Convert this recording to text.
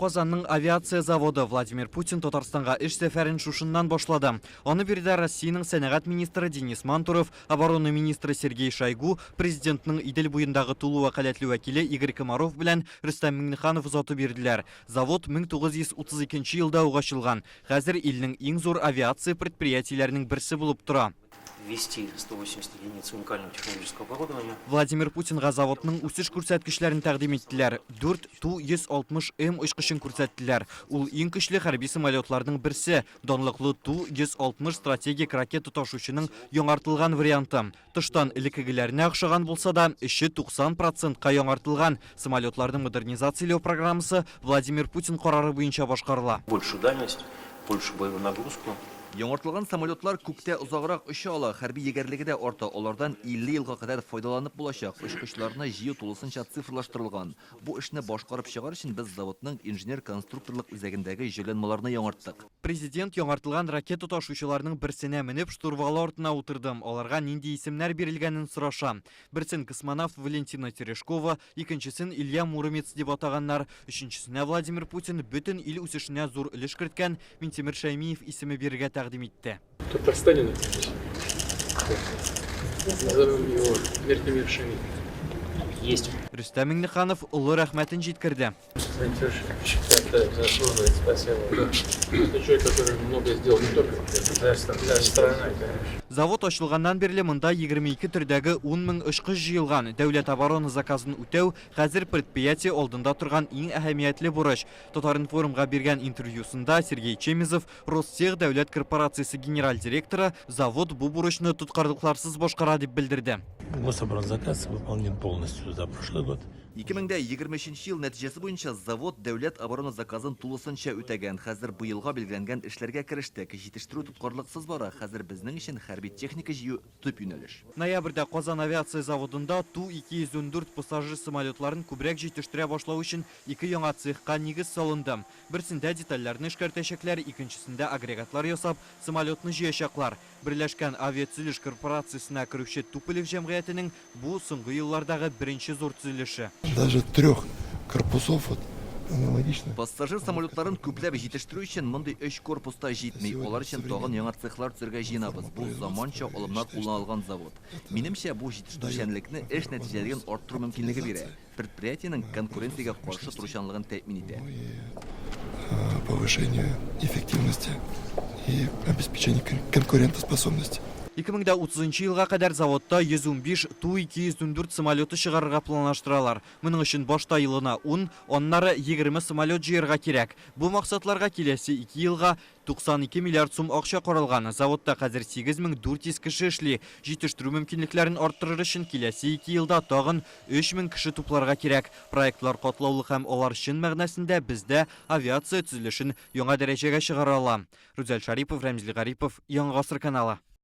Qozanның авиация заводы Владимир Путин Татарстанға іш сәфәрін шушыннан башлады. Оны берді Россияның сәнәгать министрі Денис Мантуров, обороны министрі Сергей Шойгу, президентның Идел буендағы тулы вәкаләтле вәкиле Игорь Комаров белән Рөстәм Миңнеханов заты бирделәр. Завод 1932 елда ачылган. Хәзер илнең иң зур авиация предприятиеләренең берсе булып тора. Ввести 180 единиц уникального технологического оборудования. Владимир Путинга заводның үсеш күрсәткечләрен тәкъдим иттеләр. 4 Ту-160М очкышын күрсәттеләр. Ул иң көчле хәрби самолетларның берсе. Данлыклы Ту-160 стратегик ракета ташучының яңартылган варианты. Тыштан элеккегеләренә охшаган булса да, эше 90%-ка яңартылган. Самолетларның модернизацияләү программасы Владимир Путин карары буенча башкарыла. Большую дальность, большую боевую нагрузку. Яңартылган самолетлар күктә озаграк оча ала, хәрби егәрлеге дә арта, алардан 50 елга кадәр файдаланып булачак. Очкычларны җыю тулысынча цифрлаштырылган. Бу эшне башкарып чыгар өчен без заводның инженер-конструкторлык үзәгендәге җайланмаларны яңарттык. Президент яңартылган ракета ташучыларның берсенә менеп штурвалы артына утырды. Аларга нинди исемнәр бирелгәнен сораша. Берсен космонавт Валентина Терешкова, икенчесен Илья Муромец дип атаганнар, өченчесенә Владимир Путин бөтен ил үсешенә зур өлеш керткән Минтимер Шәймиев исеме бирергә тәкъдим итте. Татарстанин. Назовем его Минтимер Шәймиев. Есть. Рөстәм Миңнеханов улы рәхмәтен җиткерде. Это заслуженное спасибо. Это человек, который много сделал не только для страны, конечно. Завод ачылганнан бирле монда 22 төрдәге 10 000 очкыч җыелган. Дәүләт оборона заказын үтәү хәзер предприятие алдында торган иң әһәмиятле бурыч. Татар-информга биргән интервьюсында Сергей Чемизов, Ростех дәүләт корпорациясе генераль директоры, завод бу бурычны тоткарлыкларсыз башкара дип белдерде. Гособоронзаказ выполнен полностью за прошлый год. 2023 ел нәтиҗәсе буенча завод дәүләт оборона заказын тулысынча үтәгән. Хәзер бу елга билгеләнгән эшләргә керештек. Җитештерү тоткарлыксыз бара. Хәзер безнең өчен хәрби техника җыю төп юнәлеш. Ноябрьдә Казан авиация заводында Ту-214 пассажир самолетларын күбрәк җитештерә башлау өчен 2 яңа цехка нигез салынды. Берсендә детальләрне эшкәртәчәкләр, икенчесендә агрегатлар ясап, самолетны җыячаклар. Берләшкән авиатөзелеш корпорациясенә керүче Туполев җәмгыятенең бу соңгы еллардагы беренче зур төзелеше. Даже 3 корпусов аналогично. Пассажир самолетларын күпләп җитештерү өчен мондый 3 корпуста җитми. Алар өчен тагын яңа цехлар төзергә җыенабыз. Бу заманча алымнар кулланылган завод. Минемчә, бу җитештерүчәнлекне эш нәтиҗәләрен арттыру мөмкинлеге бирә. Предприятиенең конкуренциягә каршы туручанлыгын тәэмин итә. Повышение эффективности и обеспечение конкурентоспособности. 2030 елга кадәр заводта 115 Ту-214 самолеты чыгарырга планлаштыралар. Моның өчен башта елына 10, аннары 20 самолет җыярга кирәк. Бу максатларга киләсе 2 елга 92 миллиард сум акча каралган. Заводта хәзер 8400 кеше эшли. Җитештерү мөмкинлекләрен арттырыр өчен киләсе 2 елда тагын 3000 кеше тупларга кирәк. Проектлар катлаулы һәм алар чын мәгънәсендә бездә авиация төзелешен яңа дәрәҗәгә чыгара ала. Рүзәл Шарипов, Рәмзил Гарипов, Яңа гасыр каналы.